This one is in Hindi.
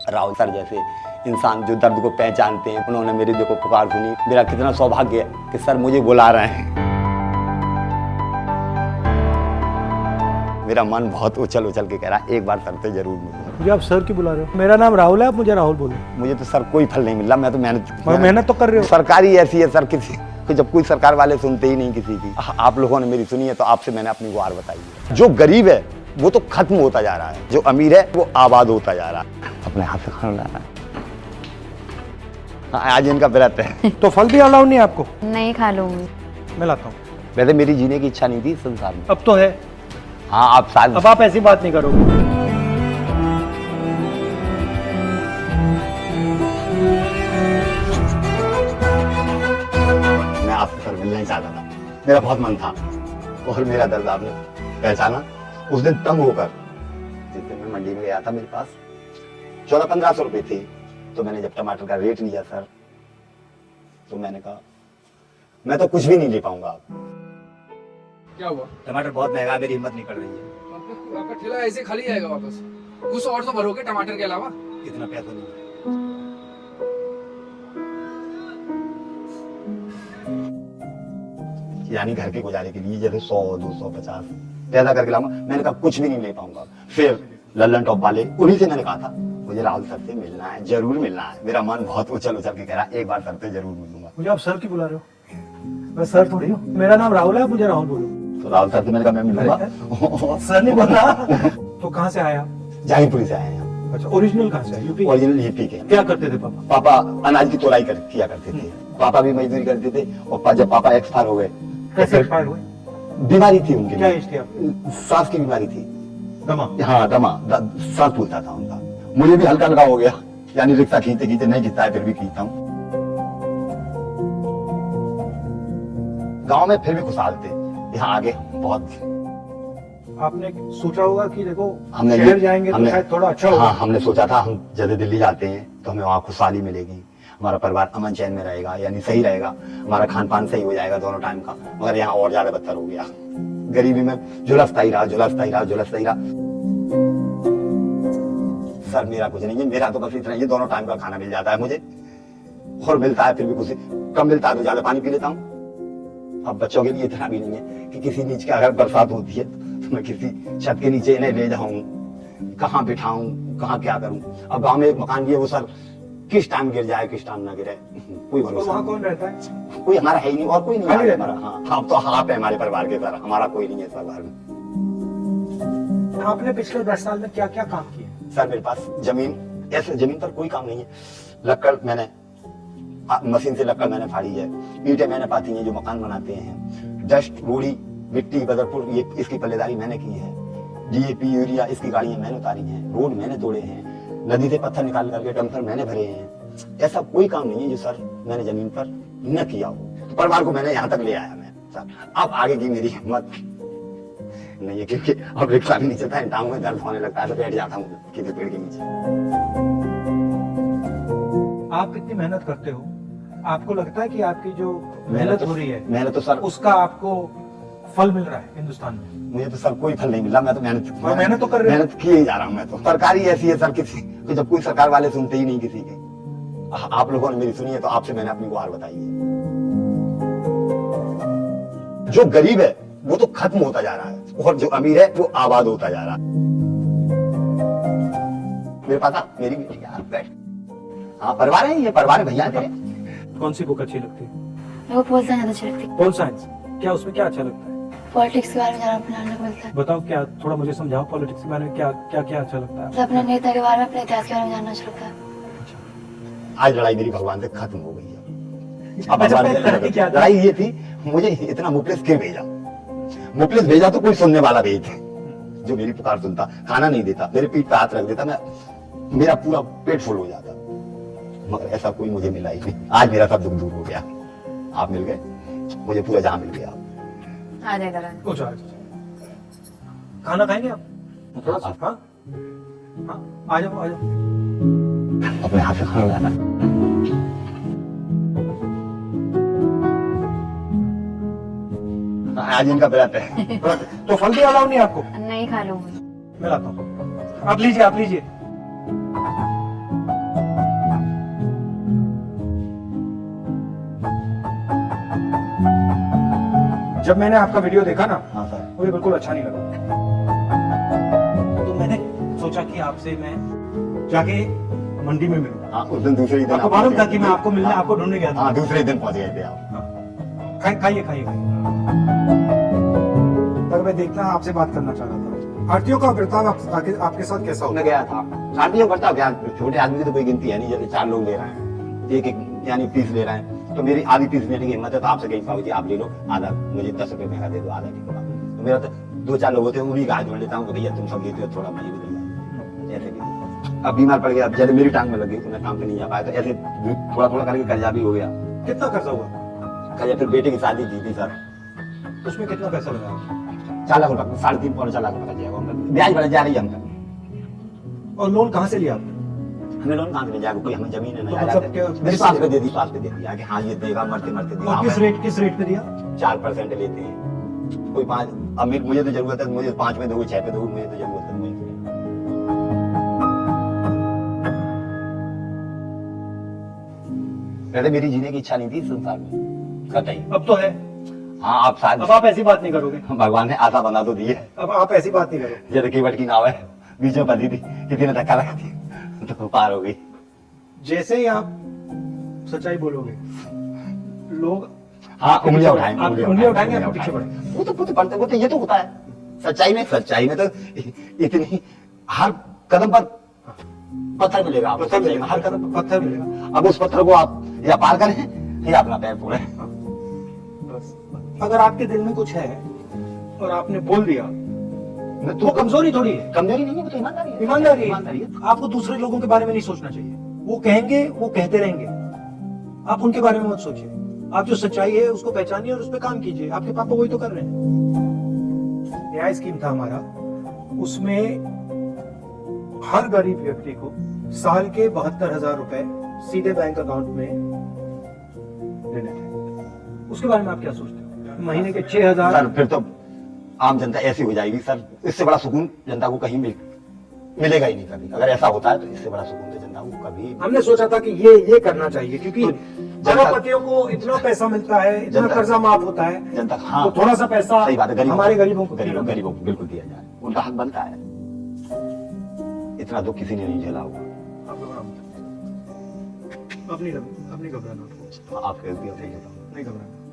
राहुल सर जैसे इंसान जो दर्द को पहचानते हैं, उन्होंने मेरी देखो पुकार सुनी। मेरा कितना सौभाग्य है कि सर मुझे बुला रहे हैं। मेरा मन बहुत उछल उछल के कह रहा है एक बार सर से जरूर मिलूंगा। मुझे आप सर क्यों बुला रहे हो? मेरा नाम राहुल है, आप मुझे राहुल बोलो। मुझे तो सर कोई फल नहीं मिल रहा, मैं तो मेहनत तो कर रहे हो। सरकारी ऐसी है सर, किसी कि जब कोई सरकार वाले सुनते ही नहीं किसी की। आप लोगों ने मेरी सुनी है तो आपसे मैंने अपनी गुहार बताई है। जो गरीब है वो तो खत्म होता जा रहा है, जो अमीर है वो आबाद होता जा रहा है। अपने हाथ से खाना लाना है। आज इनका व्रत है। तो फल भी अलाउ नहीं है आपको? नहीं खा लूंगी। मैं लाता हूँ। वैसे मेरी जीने की इच्छा नहीं थी इस संसार में। अब तो है। हाँ आप शायद। अब आप ऐसी बात नहीं करोगे। मैं आपसे सर मिलना ही चाहता था, मेरा बहुत मन था और मेरा दर्द आपने पहचाना। उस दिन तंग होकर, जिस दिन मैं मंडी में गया था, मेरे पास 1400-1500 रुपए थे। तो मैंने जब टमाटर का रेट लिया सर, तो मैंने कहा मैं तो कुछ भी नहीं ले पाऊंगा। क्या हुआ? टमाटर बहुत महंगा, मेरी हिम्मत नहीं कर रही है। आपका ठेला ऐसे खाली जाएगा वापस? कुछ और तो भरोगे टमाटर के अलावा? इतना पैसा नहीं है। यानी घर के गुजारे के लिए जैसे 100, 200, 50 पैदा करके लाऊंगा। मैंने कहा कुछ भी नहीं ले पाऊंगा। फिर लल्लन टॉप वाले, उन्हीं से मैंने कहा था मुझे राहुल सर से मिलना है, जरूर मिलना है। मेरा मन बहुत उछल उछल के कह रहा है एक बार सर से जरूर मिलूंगा। मुझे आप सर क्यों बुला रहे हो? मैं सर थोड़ी हूँ। मेरा नाम राहुल है, आप मुझे राहुल बोलो। तो राहुल सर से मैंने कहा मैं मिलूंगा। सर नहीं बोला। तो कहाँ से आए आप? जहांगीरपुरी से आए हैं। अच्छा, ओरिजिनल कहाँ से है? यूपी? ओरिजिनल यूपी के। क्या करते थे पापा? पापा अनाज की तोलाई किया करते थे। पापा भी मजदूरी करते थे और जब पापा एक्सपायर हो गए, कैसे एक्सपायर हुए? बीमारी थी उनकी। क्या एज थी आपकी? सांस की बीमारी थी। दमा? हाँ दमा, सांस फूलता था उनका। मुझे भी हल्का हल्का हो गया, यानी रिक्शा खींचते खींचते, नहीं खींचता है फिर भी खींचता हूँ। गांव में फिर भी खुशहाल थे, यहाँ आगे बहुत। आपने सोचा होगा कि देखो हमने शहर जाएंगे तो शायद थोड़ा अच्छा होगा। हाँ हमने सोचा था हम जैसे दिल्ली जाते हैं तो हमें वहाँ खुशहाली मिलेगी, हमारा परिवार अमन चैन में रहेगा, यानी सही रहेगा, हमारा खान पान सही हो जाएगा दोनों टाइम का। मगर यहाँ और ज्यादा बदतर हो गया। गरीबी में झुलसता ही रहा। सर मेरा कुछ नहीं है, मेरा तो बस इतना ही, दोनों टाइम का खाना मिल जाता है मुझे, और मिलता है फिर भी कुछ कम मिलता है तो ज्यादा पानी पी लेता हूँ। अब बच्चों के लिए इतना भी नहीं है कि किसी नीचे अगर बरसात होती है तो मैं किसी छत के नीचे इन्हें ले जाऊं, कहाँ बिठाऊं, कहाँ क्या करूं। अब गांव में एक मकान भी है, वो सर किस टाइम गिर जाए किस टाइम ना गिरे, कोई भरोसा वहाँ कौन रहता है? कोई हमारा है ही नहीं, और कोई नहीं खाली है हमारा। हाँ अब तो आप है हमारे परिवार के, सर हमारा कोई नहीं है इस परिवार में। आपने पिछले 10 साल में क्या क्या काम किए? सर मेरे पास जमीन, ऐसे जमीन पर कोई काम नहीं है। लक्कड़ मैंने मशीन से लक्कड़ मैंने फाड़ी है, ईंटें मैंने पाती हैं जो मकान बनाते हैं, डस्ट, रोड़ी, मिट्टी, बदरपुर, ये इसकी पल्लेदारी मैंने की है, डीएपी, यूरिया इसकी गाड़ियां मैंने उतारी हैं, रोड मैंने तोड़े हैं, नदी से पत्थर निकाल करके डंपर मैंने भरे हैं। ऐसा कोई काम नहीं है जो सर मैंने जमीन पर न किया हो। तो परिवार को मैंने यहाँ तक ले आया मैं सर। अब आगे की मेरी हिम्मत नहीं है, क्योंकि अब रिक्शा भी नहीं चलता है, टांग में दर्द होने लगता है तो बैठ जाता हूँ किसी पेड़ के नीचे। आप इतनी मेहनत करते हो, आपको लगता है कि आपकी जो मेहनत हो रही है, मैंने तो सर उसका आपको फल मिल रहा है हिंदुस्तान में? मुझे तो सर कोई फल नहीं मिल रहा। मैं तो मेहनत तो कर रहे हो। मेहनत किए ही जा रहा हूँ मैं तो। सरकारी ऐसी है सर, किसी कि जब कोई सरकार वाले सुनते ही नहीं किसी की। आप लोगों ने मेरी सुनी है तो आपसे मैंने अपनी गुहार बताई है। जो गरीब है वो तो खत्म होता जा रहा है और जो अमीर है वो आबाद होता जा रहा है। मेरे पास मेरी बेटी का बैठ। हाँ परिवार है, ये परिवार है भैया तेरे। कौन सी बुक अच्छी लगती है? मेरे को पोल साइंस अच्छी लगती है। Pol science? क्या उसमें क्या अच्छा लगता है? पॉलिटिक्स के बारे में जानने को मिलता है। बताओ, क्या थोड़ा मुझे समझाओ, पॉलिटिक्स के बारे में क्या क्या क्या अच्छा लगता है? अपने नेता के बारे में, अपने इतिहास के बारे में जानना अच्छा लगता है। आज लड़ाई मेरी भगवान से खत्म हो गई है। अब अच्छा, भगवान लड़ाई क्या था? लड़ाई ये थी, मुझे इतना मुफलिस क्यों भेजा। मुफलिस भेजा तो कोई सुनने वाला भेज जो मेरी पुकार सुनता, खाना नहीं देता, मेरे पीठ पे हाथ रख देता, मेरा पूरा पेट फुल हो जाता। मगर ऐसा कोई मुझे मिला ही नहीं। आज मेरा सब दुख दूर हो गया, आप मिल गए, मुझे पूरा जहां मिल गया। आ जाए इधर। खाना खाएंगे आप? थोड़ा सा। हाँ हाँ, आ जाओ आ जाओ। अपने हाथ से खाना लाना। आज इनका व्रत है। तो फल भी अलाउ नहीं है आपको? नहीं खा लूंगी। मैं लाता हूँ, आप लीजिए आप लीजिए। जब मैंने आपका वीडियो देखा ना हाँ सर। मुझे बिल्कुल अच्छा नहीं लगा, तो मैंने सोचा कि आपसे मैं जाके मंडी में मिलूं। हाँ उस दिन दूसरे ही दिन आपको आप मालूम पहुंच था कि मैं गए। आपको मिलने हाँ। आपको ढूंढने गया था। हाँ दूसरे दिन पहुंच गए थे आप। खाइए खाइए पर मैं देखना आपसे बात करना चाह रहा था। आरतीयों का बर्ताव आपके साथ कैसा मैं होता गया था आरतीयों करता क्या, छोटे आदमी की तो कोई गिनती है नहीं, जैसे 4 लोग ले रहे हैं, एक एक यानी पीस ले रहे हैं, तो मेरी आधी पीस लेने की हिम्मत है, तो आपसे कहीं पाओ जी आप ले लो आधा, मुझे 10 रुपए महंगा दे दो, आधा ठीक है। तो मेरा तो 2-4 लोग होते हैं, उन्हीं का हाथ जोड़ लेता हूँ, भैया तुम सब लेते हो थोड़ा मैं भी दूंगा, ऐसे भी। अब बीमार पड़ गया, जैसे मेरी टांग में लग गई तो मैं काम पे नहीं जा पाया, तो ऐसे थोड़ा थोड़ा करके कर्जा भी हो गया। कितना कर्जा हुआ? कर्जा फिर बेटे की शादी की थी सर, उसमें कितना पैसा लगा? 4 लाख रुपए, 3.5-4 लाख रुपए का जाएगा, ब्याज बढ़ जा रही है हमका। और लोन कहाँ से लिया आपने? हमें लोन कहाँ से मिल जाएगा, कोई हमें जमीन है तो ना, मतलब क्या- मेरे पास पे दे दी, पास पे दे दिया कि हाँ ये देगा, मरते मरते देगा। और किस रेट पे दिया? 4% लेते हैं, कोई 5, अब मुझे तो जरूरत है, मुझे 5 में दोगे, 6 पे दोगे, मुझे तो जरूरत है। पहले मेरी जीने की इच्छा नहीं थी इस संसार में, कतई। अब तो है। हाँ आप शायद, अब आप ऐसी बात नहीं करोगे। भगवान ने आशा बना तो दी है। अब आप ऐसी बात नहीं करोगे। जैसे कीवट की नाव है, बीच में फंसी थी, किसी ने धक्का लगा दी तो पार हो गई। जैसे ही आप सच्चाई बोलोगे लोग हाँ उंगलियां उठाएंगे, आप उंगलियां उठाएंगे, आप पीछे बढ़ेंगे। वो तो ये तो होता है सच्चाई में तो इतनी हर कदम पर पत्थर मिलेगा आपको, पत्थर सच्चाई में मिलेगा, हर कदम पर पत्थर मिलेगा। अब उस पत्थर को आप या पार करें या अपना पैर फोड़े। बस अगर आपके दिल में कुछ है और आपने बोल दिया तो कमजोरी थोड़ी है, कमजोरी नहीं है, वो तो ईमानदारी है। ईमानदारी है। आपको दूसरे लोगों के बारे में नहीं सोचना चाहिए, वो कहेंगे वो कहते रहेंगे, आप उनके बारे में मत सोचिए। आप जो सच्चाई है उसको पहचानिए और उस पर काम कीजिए। आपके पापा वही तो कर रहे हैं। न्याय स्कीम था हमारा, उसमें हर गरीब व्यक्ति को साल के 72,000 रुपए सीधे बैंक अकाउंट में देने थे। उसके बारे में आप क्या सोचते हो? महीने के 6,000। सर फिर तो आम जनता ऐसी हो जाएगी सर, इससे बड़ा सुकून जनता को कहीं मिलेगा ही नहीं कभी। अगर ऐसा होता है तो इससे बड़ा सुकून तो जनता को कभी। हमने सोचा था कि ये करना चाहिए, क्योंकि तो जनपतियों को इतना पैसा मिलता है, इतना जनता- कर्जा माफ होता है, जनता हाँ तो थोड़ा सा पैसा सही बात है, हमारे गरीबों को गरीबों को बिल्कुल दिया जाए, उनका हक बनता है। इतना दुख किसी ने नहीं झेला होगा। आप घबराओ मत। अब नहीं घबराना, आप कहती हो, नहीं घबराना।